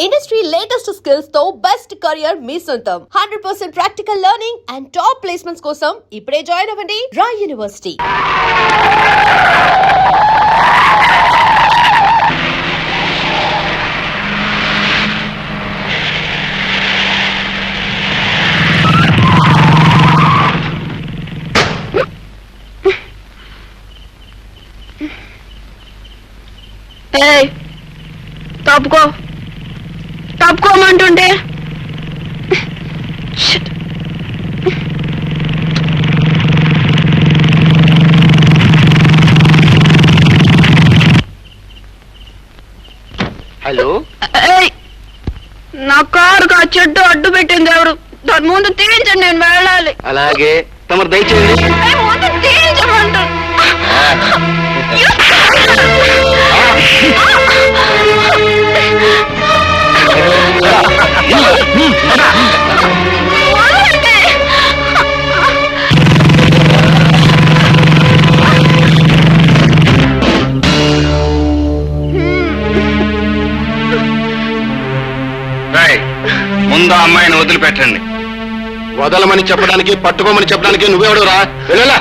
Industry latest skills తో best career మీ సొంతం 100% practical learning and top placements కోసం ఇప్పుడే జాయిన్ అవ్వండి Rai University. Hey, తప్పుకో తప్పుకోమంటుంటే హలో నా కారుకు ఆ చెట్టు అడ్డు పెట్టింది ఎవరు? దాని ముందు తీయించండి, నేను వెళ్ళాలి. అలాగే తమరు దయచేయండి. ముందు తీయించమంటారు. ముందు అమ్మాయిని వదిలిపెట్టండి. వదలమని చెప్పడానికి పట్టుకోమని చెప్పడానికి నువ్వెవడు రా? వెళ్ళలా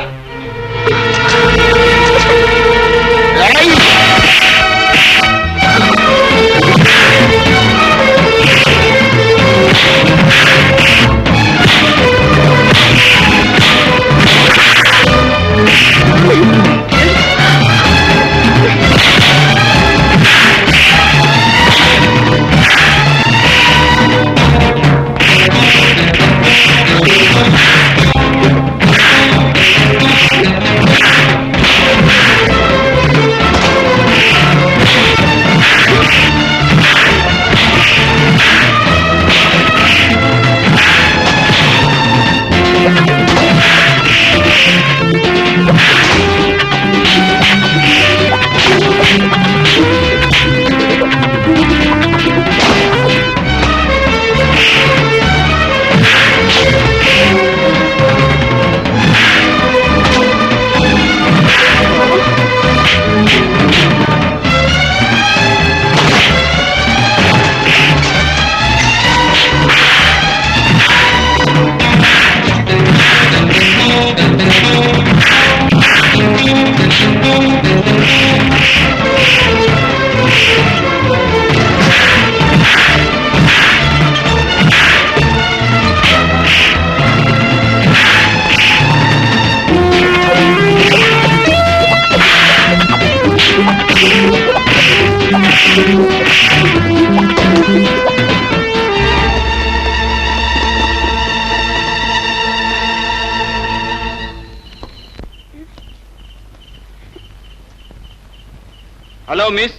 హలో మిస్,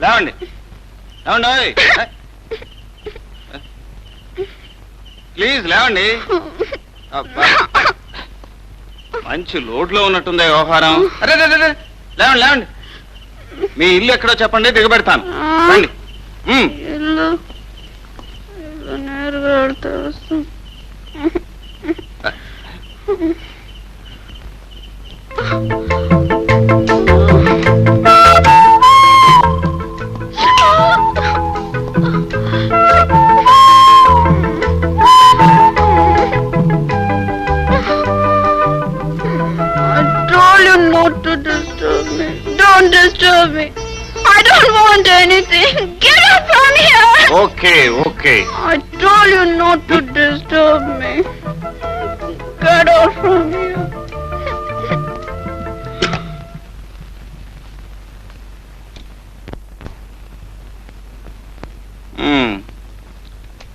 లేవండి లేవండి ప్లీజ్ లేవండి. మంచి లోడ్లో ఉన్నట్టుంది వ్యవహారం. అరే లేవండి లేవండి. మీ ఇల్లు ఎక్కడో చెప్పండి, దిగబెడతాను. రండి. ఇల్లు నేరుగా వెళ్తే వస్తాం. Don't disturb me. I don't want anything. Get up from here. Okay. I told you not to disturb me. Get out from here.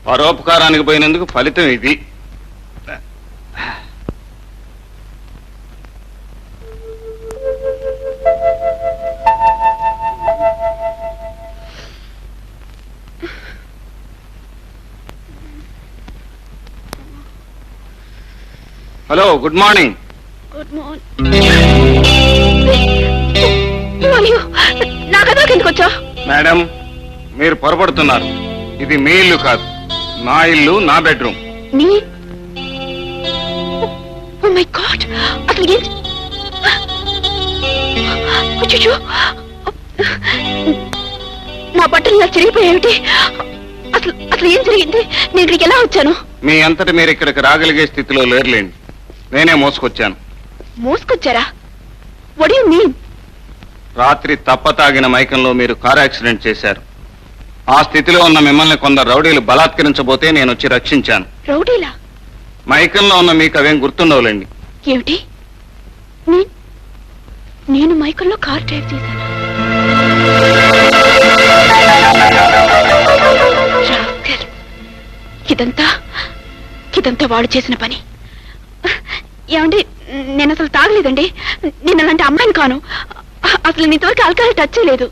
పరోపకారానికి పోయినందుకు ఫలితం ఇది. Hello, good morning. Good morning. నా కదా కిందకు వచ్చా? మేడం, మీరు పొరపడుతున్నారు. ఇది మీ ఇల్లు కాదు, నా ఇల్లు, నా బెడ్రూమ్. నీ? ఓ మై గాడ్, అసలు ఏం? అచ్చచ్చో, నా బట్టలు ఇలా చిరిగిపోయావిటి? అసలు అసలు ఏం జరిగింది? నేను ఇక్కడికి ఎలా వచ్చాను? మీ అంతటి మీరు ఇక్కడికి రాగలిగే స్థితిలో లేరులేండి. నేనే మోసుకొచ్చాను. మోసుకొచ్చారా? What you mean? రాత్రి తప్పతాగిన మైకంలో మీరు కారు యాక్సిడెంట్ చేశారు. ఆ స్థితిలో ఉన్న మిమ్మల్ని కొందరు రౌడీలు బలాత్కరించబోతే నేను వచ్చి రక్షించాను. రౌడీలా? మైకంలో ఉన్న మీకు అవేం గుర్తుండవులేండి. ఏమిటి? నేను మైకల్లో కార్ డ్రైవ్ చేశాను. ఇదంతా వాడు చేసిన పని. ఏమండి, నేను అసలు తాగలేదండి. నేను అలాంటి అమ్మాయిని కాను. అసలు ఇంతవరకు ఆల్కహాల్ టచ్ చేయలేదు.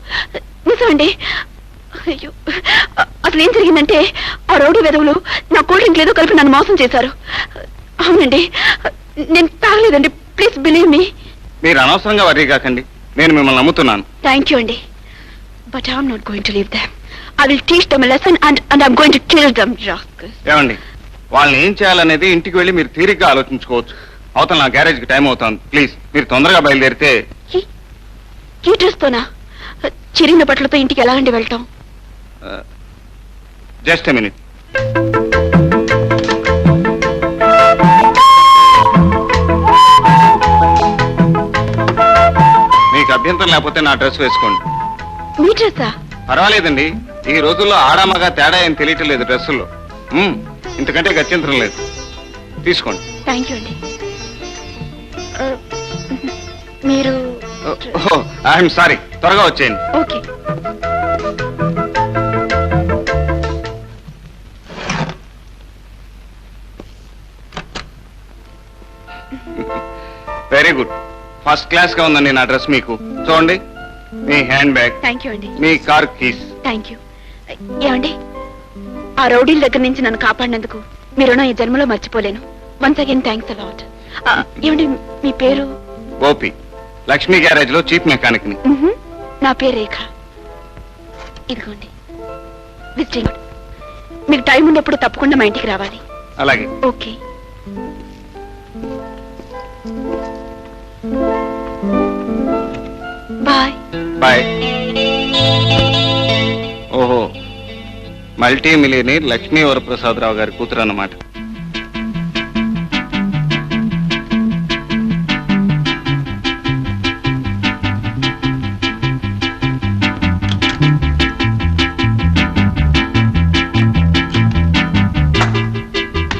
నిజమండి. అయ్యో, అసలు ఏం జరిగిందంటే ఆ రౌడీ వెధవులు నా కూల్ డ్రింక్ లేదో కలిపి నన్ను మోసం చేశారు. అవునండి, నేను తాగలేదండి. Please believe me. మీరు అనవసరంగా వరీ కాకండి. నేను మిమ్మల్ని నమ్ముతున్నాను. థ్యాంక్ యూ అండి. But I'm not going to leave them. I will teach them a lesson and I'm going to kill them. ఏమండి, వాళ్ళని ఏం చేయాలనేది ఇంటికి వెళ్ళి మీరు తీరిగ్గా ఆలోచించుకోవచ్చు. అవతల నా గ్యారేజ్కి టైం అవుతుంది. ప్లీజ్ మీరు తొందరగా బయలుదేరితే. ఈ డ్రెస్తోనా? చిరిగిన బట్టలతో ఇంటికి ఎలాగండి వెళ్ళటం? Just a minute. మీకు అభ్యంతరం లేకపోతే నా డ్రెస్ వేసుకోండి. మీ డ్రెస్సా? పర్వాలేదండి. ఈ రోజుల్లో ఆడామగా తేడా ఏం తెలియటం లేదు డ్రెస్సుల్లో. ఇంతకంటే గత్యంతరం లేదు. తీసుకోండి. థ్యాంక్ యూ అండి. మీరు ఐఎమ్ సారీ. త్వరగా వచ్చేయండి. Okay. Very good. First class గా ఉందండి నా డ్రెస్. మీకు చూడండి. మీ హ్యాండ్ బ్యాగ్, థ్యాంక్ యూ అండి. మీ కార్ కీస్. Thank you. ఏమండి, ఆ రౌడీల దగ్గర నుంచి నన్ను కాపాడినందుకు మీ రుణం ఈ జన్మలో మర్చిపోలేను. Once again thanks a lot. ఏమండి, మీ పేరు? గోపి. లక్ష్మీ గ్యారేజ్ లో చీఫ్ మెకానిక్ ని. నా పేరు రేఖ. ఇదిగోండి విజిటింగ్ కార్డ్. మీకు టైం ఉన్నప్పుడు తప్పకుండా మా ఇంటికి రావాలి. అలాగే. ఓకే. బాయ్. బాయ్. ఓహో, మల్టీ మిలియనీర్ లక్ష్మీ వరప్రసాదరావు గారి కూతురు అన్నమాట.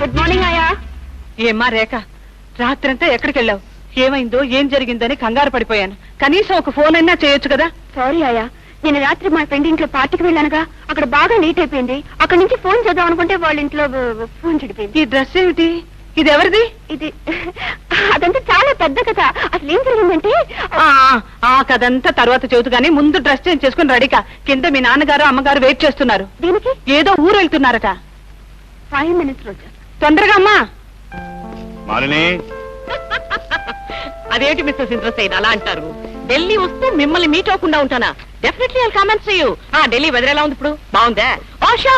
గుడ్ మార్నింగ్ అయ్యా. ఏమ్మా రేఖ, రాత్రంతా ఎక్కడికి వెళ్ళావు? ఏమైందో ఏం జరిగిందని కంగారు పడిపోయాను. కనీసం ఒక ఫోన్ అయినా చేయొచ్చు కదా. సారీ అయ్యా, నేను రాత్రి మా ఫ్రెండ్ ఇంట్లో పార్టీకి వెళ్ళానుగా. అక్కడ బాగా లేట్ అయిపోయింది. అక్కడ నుంచి ఫోన్ చేద్దాం అనుకుంటే వాళ్ళ ఇంట్లో ఫోన్ చెడిపోయింది. ఈ డ్రెస్ ఏమిటి? ఇది ఎవరిది? ఇది అదంతా చాలా పెద్ద కథ. అసలు ఏం జరిగిందంటే ఆ కథంతా తర్వాత చెబుతూ గానీ ముందు డ్రెస్ చేంజ్ చేసుకుని రెడీగా. కింద మీ నాన్నగారు అమ్మగారు వెయిట్ చేస్తున్నారు. దీనికి ఏదో ఊరు వెళ్తున్నారట. 5 minutes లో తొందరగా అమ్మా. మాలిని, అదేంటి మిస్టర్ సింద్రసేన్ అలా అంటారు? ఢిల్లీ వస్తే మిమ్మల్ని మీట్ అవ్వకుండా ఉంటానా? Definitely I comment to you. Delhi weather ఎలా ఉంది ఇప్పుడు? బాగుందా? Oh sure,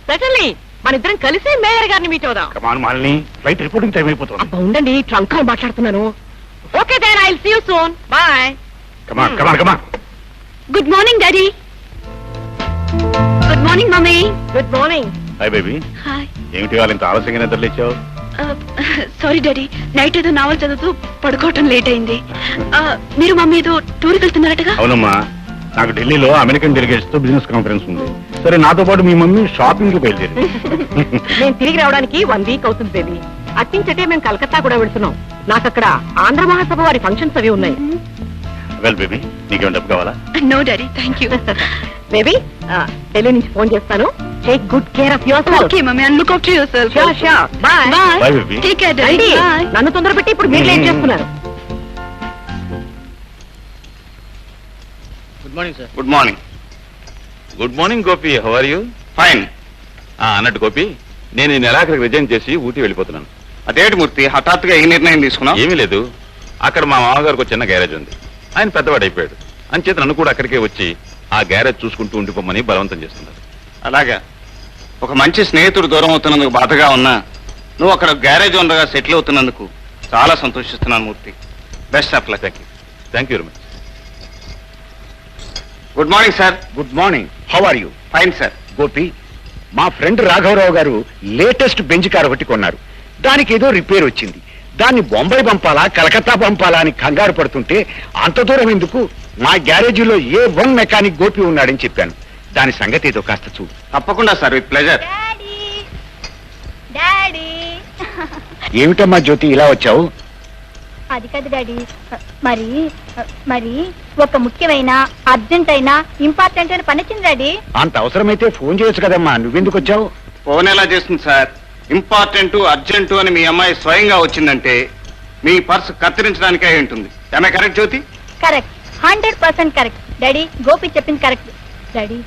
certainly. మన ఇద్దరం కలిసి మేయర్ గారిని మీట్ అవుదాం. Come on Malini, flight reporting time అయిపోతుంది. అబ్బా ఉండండి, ట్రంక్ కాల్ మాట్లాడుతున్నాను. Okay then I will see you soon. Bye. Come on come on come on. Good morning daddy. Good morning mummy. Good morning. Hi baby. Hi. ఏమిటి వాళ్ళు ఇంత ఆలస్యంగా నిద్రలేచావు? సారీ డాడీ, నైట్ ఏదో నావల్ చదువుతూ పడుకోవటం లేట్ అయింది. మీరు మమ్మీ ఏదో టూర్కి వెళ్తున్నారటగా? అవునమ్మా, నాకు ఢిల్లీలో అమెరికన్ డెలిగేట్స్ తో బిజినెస్ కాన్ఫరెన్స్ ఉంది. సరే, నాతో పాటు మీ మమ్మీ షాపింగ్ కి బయలుదేరి. నేను తిరిగి రావడానికి 1 వీక్ అవుతుంది బేబీ. అట్టించటే మేము కలకత్తా కూడా వెళ్తున్నాం. నాకు అక్కడ ఆంధ్ర మహాసభ వారి ఫంక్షన్స్ అవి ఉన్నాయి. వెల్ బేబీ, నీకేం డబ్బు కావాలా? No daddy, thank you. Baby, Delhi నుంచి ఫోన్ చేస్తాను. Take good care of yourself. Okay mummy, and look after yourself. Sure sure. Bye. Bye, baby. Take care daddy. Bye. నన్ను తొందర పెట్టి ఇప్పుడు మీరు లేట్ చేస్తున్నారు. Good morning. Good morning Gopi, how are you? Fine. అన్నట్టు గోపి, నేను ఈ నెలాఖరికి resign చేసి ఊటీ వెళ్ళిపోతున్నాను. అదేంటి మూర్తి, హఠాత్తుగా ఈ నిర్ణయం తీసుకున్నావు? ఏమీ లేదు, అక్కడ మా మామగారికి ఒక చిన్న గ్యారేజ్ ఉంది. ఆయన పెద్దవాడు అయిపోయాడు. అంచేత నన్ను కూడా అక్కడికే వచ్చి ఆ గ్యారేజ్ చూసుకుంటూ ఉండిపోమని బలవంతం చేస్తున్నారు. అలాగా. ఒక మంచి స్నేహితుడు దూరం అవుతున్నందుకు బాధగా ఉన్నా నువ్వు అక్కడ గ్యారేజ్ ఓనర్గా సెటిల్ అవుతున్నందుకు చాలా సంతోషిస్తున్నాను Murthy. Best of luck. Thank you very much. Good morning sir. Good morning. How are you? Fine sir. Gopi, మా ఫ్రెండ్ రాఘవరావు గారు లేటెస్ట్ బెంచ్ కార్ ఒకటి కొన్నారు. దానికి ఏదో రిపేర్ వచ్చింది. దాన్ని బొంబాయి పంపాలా కలకత్తా పంపాలా అని కంగారు పడుతుంటే అంత దూరం ఎందుకు, మా గ్యారేజీలో A1 మెకానిక్ గోపి ఉన్నాడని చెప్పాను. దాని సంగతి ఏదో కాస్త చూడు. తప్పకుండా సార్, విత్ ప్లెజర్. డాడీ ఏమిటమ్మా జ్యోతి ఇలా వచ్చావు? అది కాదు డాడీ, మరి మరి ఒక ముఖ్యమైన అర్జెంట్ అయినా ఇంపార్టెంట్ అయిన పని వచ్చింది డాడీ. అంత అవసరమైతే ఫోన్ చేయొచ్చు కదమ్మా, నువ్వెందుకు వచ్చావు? ఫోన్ ఎలా చేస్తుంది సార్? ఇంపార్టెంట్ అర్జెంటు అని మీ అమ్మాయి స్వయంగా వచ్చిందంటే మీ పర్స్ కత్తిరించడానికే అయి ఉంటుంది. ఏమే correct Jyothi? Correct, 100% correct daddy. Gopi చెప్పింది కరెక్ట్ డాడీ.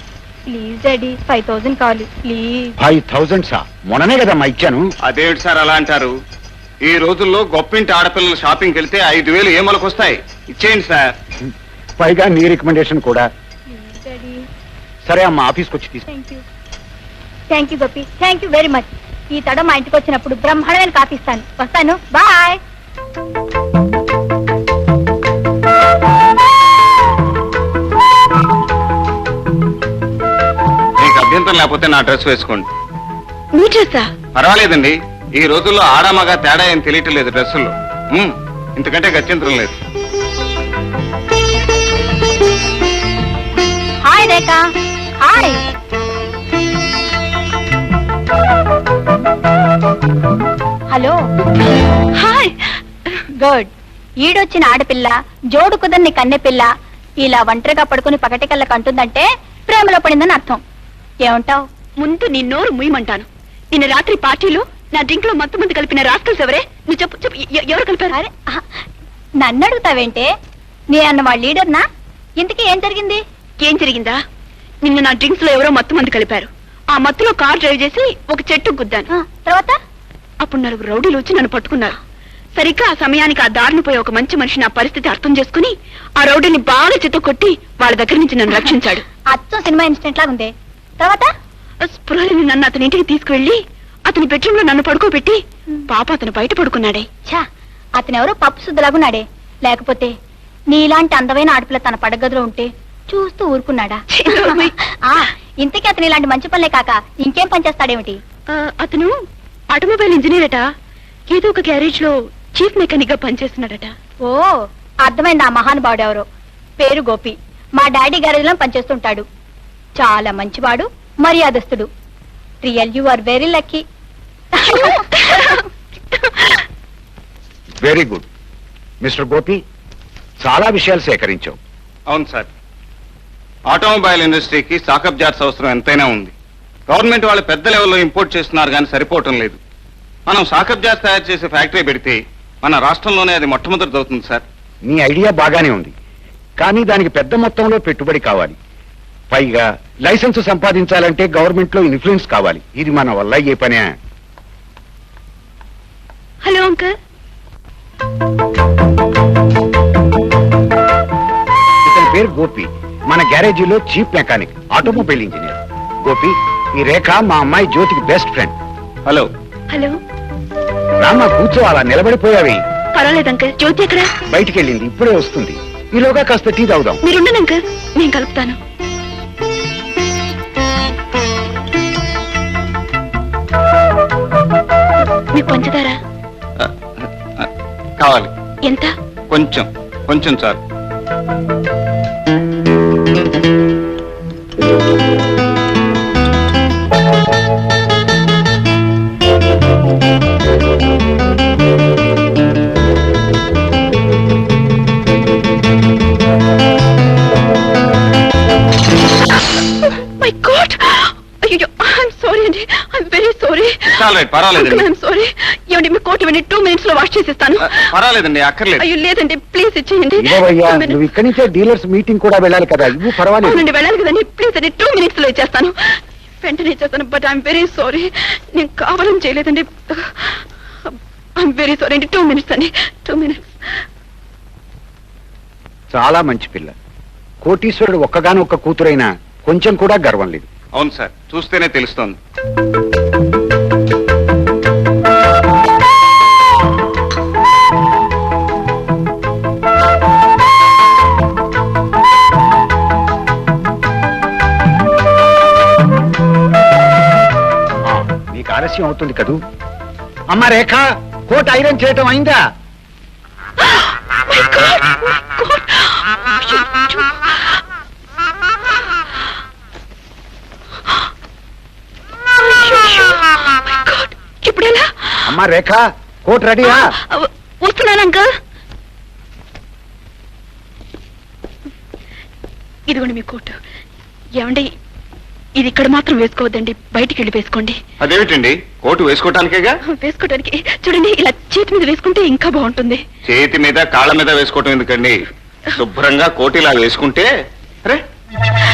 ప్లీజ్ డాడీ, 5000 కావాలి ప్లీజ్. 5000 సా? మొన్ననే కదమ్మా ఇచ్చాను. అదేమిటి సార్ అలా అంటారు? ఈ రోజుల్లో గొప్పింటి ఆడపిల్లలు షాపింగ్కి వెళ్తే 5000 ఏమలకొస్తాయి. ఇచ్చేయండి సార్. పైగా నీ రికమెండేషన్ కూడా. Please daddy. సరే అమ్మా, ఆఫీస్కి వచ్చి తీసు. Thank you Gopi, thank you very much. ఈ తడ మా ఇంటికి వచ్చినప్పుడు బ్రహ్మాండమైన కాఫీ ఇస్తాను. వస్తాను, బాయ్. మీకు అభ్యంతరం లేకపోతే నా డ్రెస్ వేసుకోండి. నీ డ్రెస్సా? పర్వాలేదండి, ఈ రోజుల్లో ఆడామగా తేడా ఏం తెలియటం లేదు డ్రెస్సుల్లో. ఇంతకంటే గత్యంతరం లేదు. హాయ్ రేఖా. హాయ్. హలో. హాయ్. గుడ్. ఈడొచ్చిన ఆడపిల్ల జోడు కుదర్ని కన్నెపిల్ల ఇలా ఒంటరిగా పడుకుని పగటికల్లా కంటుందంటే ప్రేమలో పడిందని అర్థం. ఏమంటావ్? ముందు నీ నోరు ముయ్యమంటాను. నిన్న రాత్రి పార్టీలో నా డ్రింక్ లో మత్తు మంది కలిపిన రాస్కల్స్ ఎవరే? నువ్వు చెప్పు చెప్పు, ఎవరు కలిపారు? అరే నన్ను అడుగుతావేంటే? నీ అన్న వాళ్ళ లీడర్నా? ఇంతకీ ఏం జరిగింది? ఏం జరిగిందా? నిన్న నా డ్రింక్స్ లో ఎవరో మత్తు మంది కలిపారు. ఆ మత్తులో కార్ డ్రైవ్ చేసి ఒక చెట్టు గుద్దాను. తర్వాత అప్పుడు 4 రౌడీలు వచ్చి నన్ను పట్టుకున్నారు. సరిగ్గా ఆ సమయానికి ఆ దారిని పోయి ఒక మంచి మనిషి నా పరిస్థితి అర్థం చేసుకుని ఆ రౌడీని బాగా చెత్త కొట్టి వాళ్ళ దగ్గర నుంచి నన్ను రక్షించాడు. అచ్చం సినిమా ఇన్సిడెంట్ లాగా ఉంది. తర్వాత స్పృహని నన్ను అతని ఇంటికి తీసుకువెళ్లి అతని బెడ్రూమ్ లో నన్ను పడుకోబెట్టి పాప అతను బయట పడుకున్నాడే. ఛా, అతనెవరో పప్పు శుద్ధలాగున్నాడే. లేకపోతే నీలాంటి అందమైన ఆడపిల్ల తన పడగదిలో ఉంటే చూస్తూ ఊరుకున్నాడా? ఇంతకీ అతను ఇలాంటి మంచి పనులే కాక ఇంకేం పని చేస్తాడేమిటి? అతను ఆటోమొబైల్ ఇంజనీర్ అట. ఏదో ఒక గ్యారేజ్ లో చీఫ్ మెకానిక్ గా పనిచేస్తున్నాడట. ఓ, అర్థమైంది. ఆ మహానుభావుడు ఎవరో. పేరు గోపి. మా డాడీ గ్యారేజ్ లో పనిచేస్తుంటాడు. చాలా మంచివాడు, మర్యాదస్తుడు. Real you are very lucky. Very good mister Gopi, చాలా విషయాలు సేకరించావు. అవును సార్, ఆటోమొబైల్ ఇండస్ట్రీకి సాకప్ జార్స్ అవసరం ఎంతైనా ఉంది. గవర్నమెంట్ వాళ్ళు పెద్ద లెవెల్లో ఇంపోర్ట్ చేస్తున్నారు కానీ సరిపోవటం లేదు. మనం సాకప్ జార్స్ తయారు చేసే ఫ్యాక్టరీ పెడితే మన రాష్ట్రంలోనే అది మొట్టమొదటిది అవుతుంది సార్. నీ ఐడియా బాగానే ఉంది, కానీ దానికి పెద్ద మొత్తంలో పెట్టుబడి కావాలి. పైగా లైసెన్స్ సంపాదించాలంటే గవర్నమెంట్ లో ఇన్ఫ్లుయెన్స్ కావాలి. ఇది మన వల్ల అయ్యే పనే. Hello uncle. ఇతని పేరు గోపి. మన గ్యారేజీలో chief mechanic, automobile engineer. Gopi, ఈ రేఖ మా అమ్మాయి జ్యోతికి బెస్ట్ ఫ్రెండ్. హలో. హలో. రామ్మా, కూర్చో. అలా నిలబడిపోయావి. పర్వాలేదు అంకల్. జ్యోతి ఎక్కడ? బయటికి వెళ్ళింది, ఇప్పుడే వస్తుంది. ఈలోగా కాస్త టీ తాగుదాం. మీరుండండి అంకల్, నేను కలుపుతాను. మీకు పంచదార కావాలి. ఎంత? కొంచెం కొంచెం చాలు. మై గాడ్, అయ్యో, ఐఎమ్ సారీ అండి, ఐఎమ్ వెరీ సారీ. పర్వాలేదండి. I'm sorry. ఏమండి, మీ కోట్ ఇవ్వండి, 2 minutes లో వాష్ చేసేస్తాను. పర్వాలేదండి, అక్కర్లేదు. అయ్యో లేదండి, ప్లీజ్ ఇచ్చేయండి. ఇవ్వవయ్యా, నువ్వు ఇక్కడి నుంచే డీలర్స్ మీటింగ్ కూడా వెళ్ళాలి కదా. ఇవ్వు, పర్వాలేదు. అవునండి, వెళ్ళాలి కదండి. ప్లీజ్ అండి, 2 minutes లో ఇచ్చేస్తాను. వెంటనే ఇచ్చేస్తాను. బట్ ఐఎమ్ వెరీ సారీ, నేను కావాలని చేయలేదండి. ఐఎమ్ వెరీ సారీ అండి. 2 minutes అండి, 2 minutes. చాలా మంచి పిల్ల. కోటీశ్వరుడు ఒక్కగానొక్క కూతురైనా కొంచెం కూడా గర్వం లేదు. అవును సార్, చూస్తేనే తెలుస్తోంది. ఆలస్యం అవుతుంది కదూ. అమ్మా రేఖ, కోట్ ఐరన్ చేయటం అయిందా? My God! My God! అయ్యో! My God! ఇప్పుడెలా? అమ్మా రేఖ, కోట్ రెడీయా? వస్తున్నాను అంకల్. ఇదిగోండి మీ కోటు. ఏమండి, ఇది ఇక్కడ మాత్రం వేసుకోవద్దండి, బయటికి వెళ్ళి వేసుకోండి. అదేమిటండి, కోటు వేసుకోవటానికేగా? వేసుకోవడానికి చూడండి, ఇలా చేతి మీద వేసుకుంటే ఇంకా బాగుంటుంది. చేతి మీద కాళ్ళ మీద వేసుకోవటం ఎందుకండి? శుభ్రంగా కోటు ఇలా వేసుకుంటే. అరే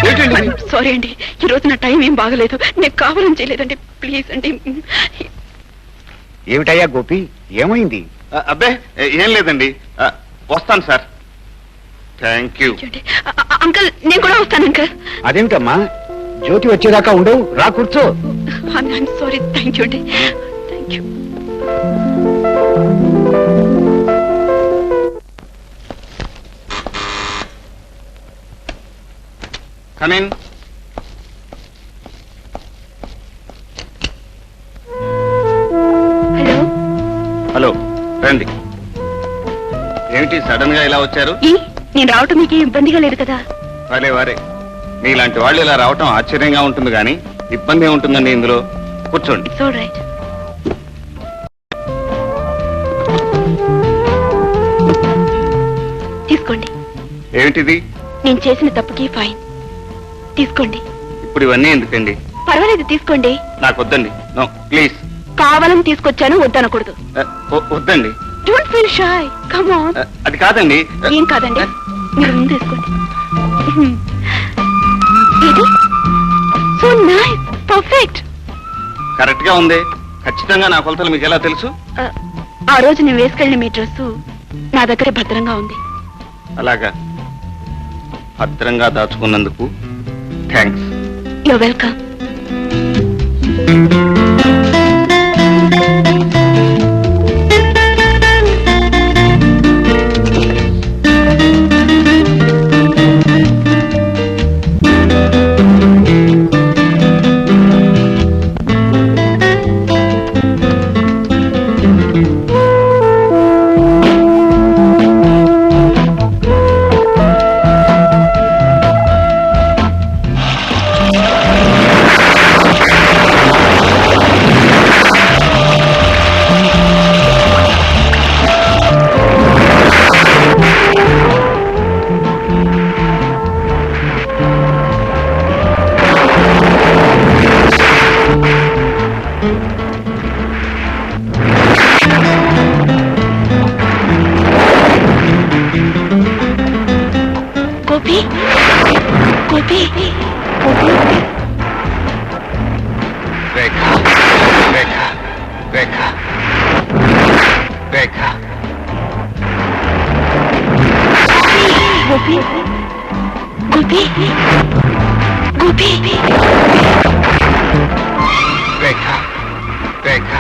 ఏంటండి ఇది? సారీ అండి, ఈ రోజు నా టైం ఏం బాగలేదు, నేను కావాలని చేయలేదండి, ప్లీజ్ అండి. ఏమిటయ్యా గోపి, ఏమైంది? అబ్బే ఏం లేదండి, వస్తాను సార్. Thank you. అంకల్, నేను కూడా వస్తాను అంకల్. అదేమిటమ్మా, జ్యోతి వచ్చేదాకా ఉండవు, రా కూర్చో. I'm sorry. థ్యాంక్ యూ అండి, thank you. Come in. Hello. Hello, రండి. ఏమిటి సడన్ గా ఇలా వచ్చారు? నేను రావటం మీకు ఇబ్బందిగా లేదు కదా? వారే వారే, మీలాంటి వాళ్ళు ఇలా రావటం ఆశ్చర్యంగా ఉంటుంది కానీ ఇబ్బంది ఉంటుందండి ఇందులో. కూర్చోండి. It's all right. తీసుకోండి. ఏమిటిది? నేను చేసిన తప్పుకి ఫైన్. తీసుకోండి. ఇప్పుడు ఇవన్నీ ఎందుకండి? పర్వాలేదు, తీసుకోండి. నాకు వద్దండి. No please. కావాలని తీసుకొచ్చాను, వద్దనకూడదు. వద్దండి. Don't feel shy, come on. అది కాదండి. ఏం కాదండి, మీరు ముందు తీసుకోండి. ఇది సో నైస్, పర్ఫెక్ట్. కరెక్ట్ గా ఉంది. ఖచ్చితంగా నా కొలతలు మీకు ఎలా తెలుసు? ఆ రోజు నేను వేసుకెళ్ళిన మీ డ్రెస్సు నా దగ్గరే భద్రంగా ఉంది. అలాగా, భద్రంగా దాచుకున్నందుకు thanks. You're welcome. Gopi, Gopi, Gopi. Rekha, Rekha, Rekha, Rekha. Gopi, Gopi, Gopi. Rekha, Rekha,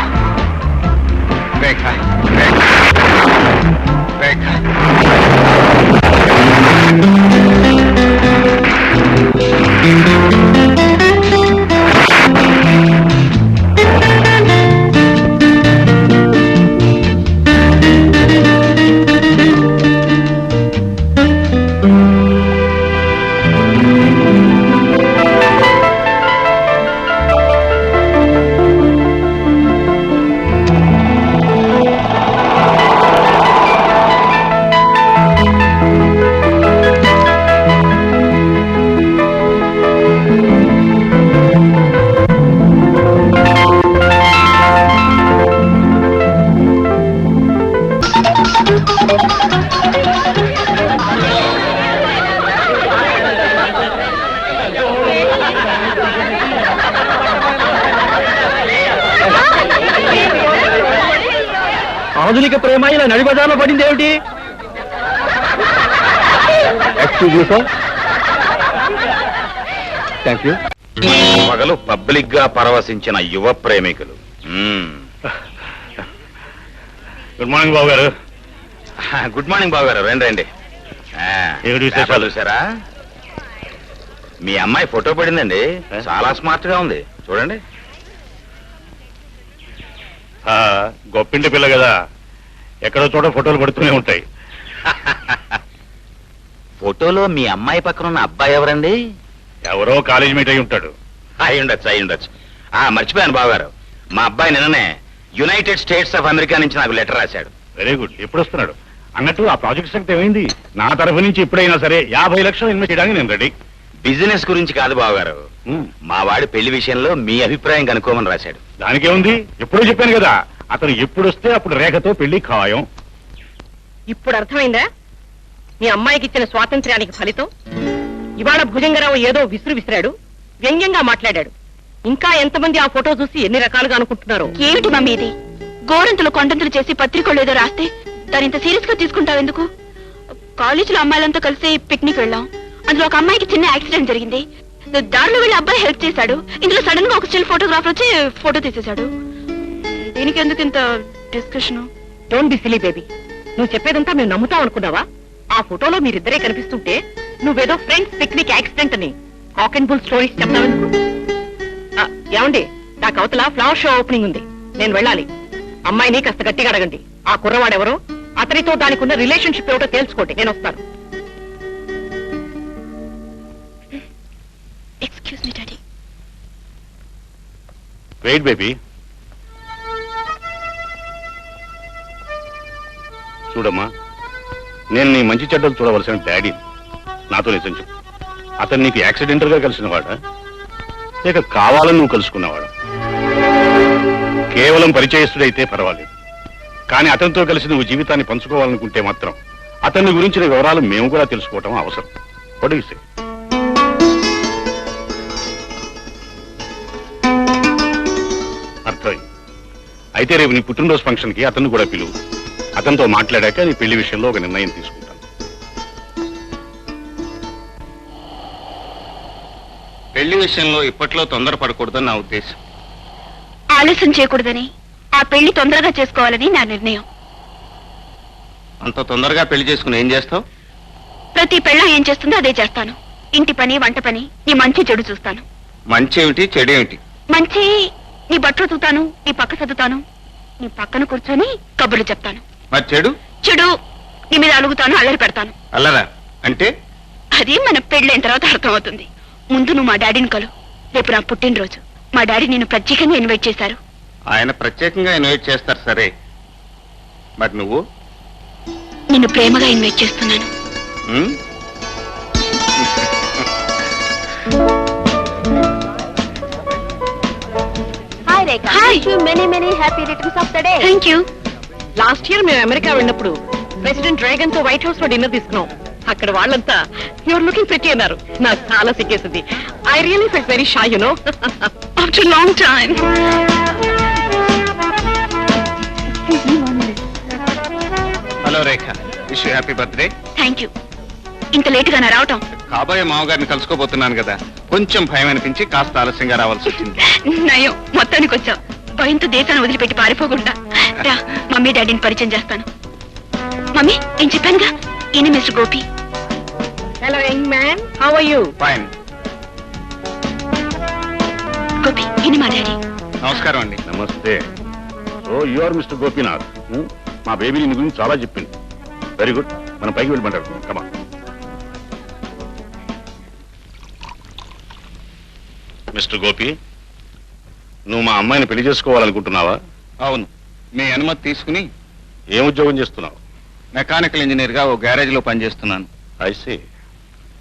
Rekha, Rekha, Rekha. ఆధునిక ప్రేమ ఇలా నడిబజార్లో పడింది ఏమిటి? Thank you. పగలు పబ్లిక్ గా పరవశించిన యువ ప్రేమికులు. గుడ్ మార్నింగ్ బాబు గారు. గుడ్ మార్నింగ్ బాబు గారు, రండి రండి. ఏమిటి విశేషాలు? చూసారా, మీ అమ్మాయి ఫోటో పడిందండి, చాలా స్మార్ట్ గా ఉంది, చూడండి. గొప్పింటి పిల్ల కదా, ఎక్కడో చోట ఫోటోలు పడుతూనే ఉంటాయి. ఫోటోలో మీ అమ్మాయి పక్కన ఉన్న అబ్బాయి ఎవరండి? ఎవరో కాలేజ్ మీట్ అయి ఉంటాడు. అయి ఉండొచ్చు. మర్చిపోయాను బావగారు, మా అబ్బాయి నిన్ననే యునైటెడ్ స్టేట్స్ ఆఫ్ అమెరికా నుంచి నాకు లెటర్ రాశాడు. Very good. ఎప్పుడు వస్తున్నాడు? అన్నట్టు ఆ ప్రాజెక్ట్ సంగతి ఏమైంది? నా తరఫు నుంచి ఎప్పుడైనా సరే 50 లక్షలు ఇన్వెస్ట్ చేయడానికి నేను రెడీ. బిజినెస్ గురించి కాదు బావగారు, మా వాడి పెళ్లి విషయంలో మీ అభిప్రాయం కనుక్కోమని రాశాడు. దానికేముంది, ఎప్పుడో చెప్పాను కదా, అతను ఎప్పుడు వస్తే అప్పుడు రేఖతో పెళ్లి ఖాయం. ఇప్పుడు అర్థమైందా మీ అమ్మాయికి ఇచ్చిన స్వాతంత్ర్యానికి ఫలితం? ఇవాళ భుజంగరావు ఏదో విసిరాడు, వ్యంగ్యంగా మాట్లాడాడు. ఇంకా ఎంతమంది ఆ ఫోటో చూసి ఎన్ని రకాలుగా అనుకుంటున్నారు? ఏమిటి మమ్మీ ఇది? గోరంతలు కొండంతలు చేసి పత్రికలు ఏదో రాస్తే దాని ఇంత సీరియస్ గా తీసుకుంటావెందుకు? కాలేజీలో అమ్మాయిలంతా కలిసి పిక్నిక్ వెళ్ళాం. అందులో ఒక అమ్మాయికి చిన్న యాక్సిడెంట్ జరిగింది. దారిలో వెళ్ళి అబ్బాయి హెల్ప్ చేశాడు. ఇందులో సడన్ గా ఒక స్టిల్ ఫోటోగ్రాఫర్ వచ్చి ఫోటో తీసేశాడు. దీనికి ఎందుకు ఇంత discussion? Don't be silly baby. నువ్వు చెప్పేదంతా మేము నమ్ముతాం అనుకున్నావా? ఆ ఫోటోలో మీరిద్దరే కనిపిస్తుంటే నువ్వేదో ఫ్రెండ్స్ పిక్నిక్ యాక్సిడెంట్ అని కాక్ అండ్ బుల్ స్టోరీస్ చెప్తావెందుకు? ఏమండి, నాకు అవతల ఫ్లవర్ షో ఓపెనింగ్ ఉంది, నేను వెళ్ళాలి. అమ్మాయిని కాస్త గట్టిగా అడగండి. ఆ కుర్రవాడెవరో, అతనితో దానికి ఉన్న రిలేషన్షిప్ ఏమిటో తెలుసుకోండి. నేను వస్తాను. Excuse me daddy. Wait baby. చూడమ్మా, నేను నీ మంచి చెడ్డలు చూడవలసిన డాడీ. నాతో నిజం చెప్పు, అతను నీకు యాక్సిడెంటల్ గా కలిసిన వాడా, లేక కావాలని నువ్వు కలుసుకున్నవాడా? కేవలం పరిచయస్తుడైతే పర్వాలేదు, కానీ అతనితో కలిసి నువ్వు జీవితాన్ని పంచుకోవాలనుకుంటే మాత్రం అతన్ని గురించిన వివరాలు మేము కూడా తెలుసుకోవటం అవసరం. పొడిగిస్తే అర్థమైంది. అయితే రేపు నీ పుట్టినరోజు ఫంక్షన్ కి అతన్ని కూడా పిలువు. అతనితో మాట్లాడాక నీ పెళ్లి విషయంలో ఒక నిర్ణయం తీసుకుంటాను. పెళ్లి విషయంలో ఇప్పట్లో తొందరపడకూడదని నా ఉద్దేశం. ఆలస్యం చేయకూడదని, ఆ పెళ్లి తొందరగా చేసుకోవాలని నా నిర్ణయం. అంత తొందరగా పెళ్లి చేసుకుని ఏం చేస్తావు? ప్రతి పెళ్ళం ఏం చేస్తుందో అదే చేస్తాను. ఇంటి పని, వంట పని, నీ మంచి చెడు చూస్తాను. మంచి ఏమిటి, చెడు ఏమిటి? మంచి, నీ బట్టలు చూతాను, నీ పక్క సర్దుతాను, నీ పక్కన కూర్చొని కబుర్లు చెప్తాను. మరి చెడు? చెడు, నీ మీద అలుగుతాను, అల్లరి పెడతాను. అల్లరా అంటే? అది మన పెళ్ళైన తర్వాత అర్థమవుతుంది. ముందు నువ్వు మా డాడీని కలు. రేపు నా పుట్టినరోజు. మా డాడీ నిన్ను ప్రత్యేకంగా ఇన్వైట్ చేశారు. ఆయన ప్రత్యేకంగా ఇన్వైట్ చేస్తారు సరే, మరి నువ్వు? నిన్ను ప్రేమగా ఇన్వైట్ చేస్తున్నాను. ఉమ్? Hi. Thank you. Last year మేము అమెరికా వెళ్ళినప్పుడు ప్రెసిడెంట్ డ్రాగన్ తో వైట్ హౌస్ లో డిన్నర్ తీసుకున్నాం. అక్కడ వాళ్ళంతా యువర్ లుకింగ్ ప్రిటీ అన్నారు. నాకు చాలా సిగ్గేసింది. I really felt very shy, you know. After long time. Hello Rekha, wish you happy birthday. Thank you. ఇంత లేట్ గా రావటం? కాబోయే మామగారిని కలుసుకోబోతున్నాను కదా, కొంచెం భయం అనిపించి కాస్త ఆలస్యంగా రావాల్సి వచ్చింది. నయం, మొత్తానికి వచ్చావు. భయంతో దేశాన్ని వదిలిపెట్టి పారిపోకుండా రా, మమ్మీ డాడీని పరిచయం చేస్తాను. మమ్మీ, నేను చెప్పానుగా, ఈయన mister Gopi. Hello young man, how are you? Fine. Gopi, ఈయన మా డాడీ. నమస్కారం అండి. నమస్తే. Oh you are mister Gopinath. మా బేబీ నీ గురించి చాలా చెప్పింది. Very good. మనం పైకి వెళ్ళి మాట్లాడుకుందాం. కమా. మిస్టర్ గోపి, నువ్వు మా అమ్మాయిని పెళ్లి చేసుకోవాలనుకుంటున్నావా? అవును, మీ అనుమతి తీసుకుని. ఏం ఉద్యోగం చేస్తున్నావు? మెకానికల్ ఇంజనీర్ గా ఓ గ్యారేజ్ లో పనిచేస్తున్నాను. ఐసీ.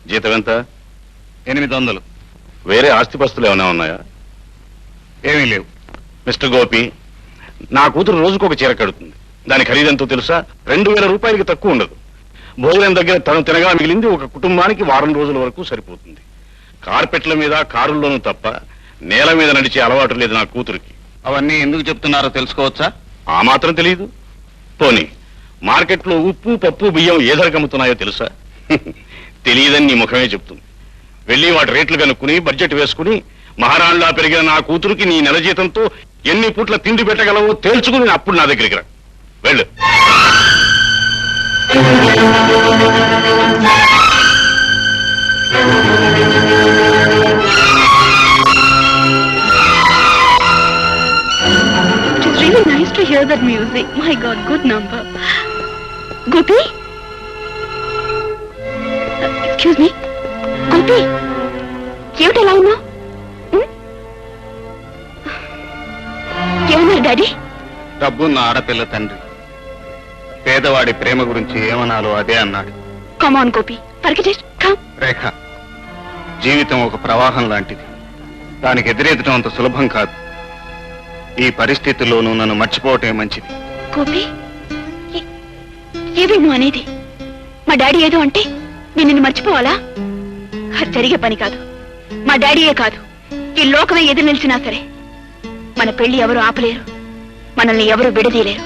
జీతం ఎంత? 800. వేరే ఆస్తిపస్తులు ఏమైనా ఉన్నాయా? ఏమీ లేవు. మిస్టర్ గోపి, నా కూతురు రోజుకు ఒక చీర కడుతుంది. దాని ఖరీదంతో తెలుసా? 2000 రూపాయలకి తక్కువ ఉండదు. భోజనం దగ్గర తను తినగా మిగిలింది ఒక కుటుంబానికి వారం రోజుల వరకు సరిపోతుంది. కార్పెట్ల మీద, కారుల్లోనూ తప్ప నేల మీద నడిచే అలవాటు లేదు నా కూతురికి. అవన్నీ ఎందుకు చెప్తున్నారో తెలుసుకోవచ్చా? ఆ మాత్రం తెలియదు. పోనీ మార్కెట్లో ఉప్పు, పప్పు, బియ్యం ఏ ధరకు అమ్ముతున్నాయో తెలుసా? తెలియదని నీ ముఖమే చెప్తుంది. వెళ్ళి వాటి రేట్లు కనుక్కుని బడ్జెట్ వేసుకుని మహారాణిలా పెరిగిన నా కూతురికి నీ నెల జీతంతో ఎన్ని పూట్ల తిండి పెట్టగలవో తేల్చుకుని అప్పుడు నా దగ్గరికి రా. వెళ్ళు. It is really nice to here that music. My God, good number. Gopi, excuse me. Gopi, ఏమిటి ఎలా ఉన్నావు? ఏమన్నారు డాడీ? డబ్బున్న ఆడపిల్ల తండ్రి పేదవాడి ప్రేమ గురించి ఏమనాలో అదే అన్నాడు. కమ్ ఆన్ గోపి, పరిగెట్. కమ్. రేఖ, జీవితం ఒక ప్రవాహం లాంటిది. దానికి ఎదురెదటం అంత సులభం కాదు. ఈ పరిస్థితుల్లోనూ నన్ను మర్చిపోవటమే మంచిది. గోపి, ఏవి నువ్వు అనేది? మా డాడీ ఏదో అంటే నేను నిన్ను మర్చిపోవాలా? అది జరిగే పని కాదు. మా డాడీయే కాదు, ఈ లోకమే ఎదురు నిలిచినా సరే మన పెళ్లి ఎవరు ఆపలేరు, మనల్ని ఎవరు విడదీయలేరు.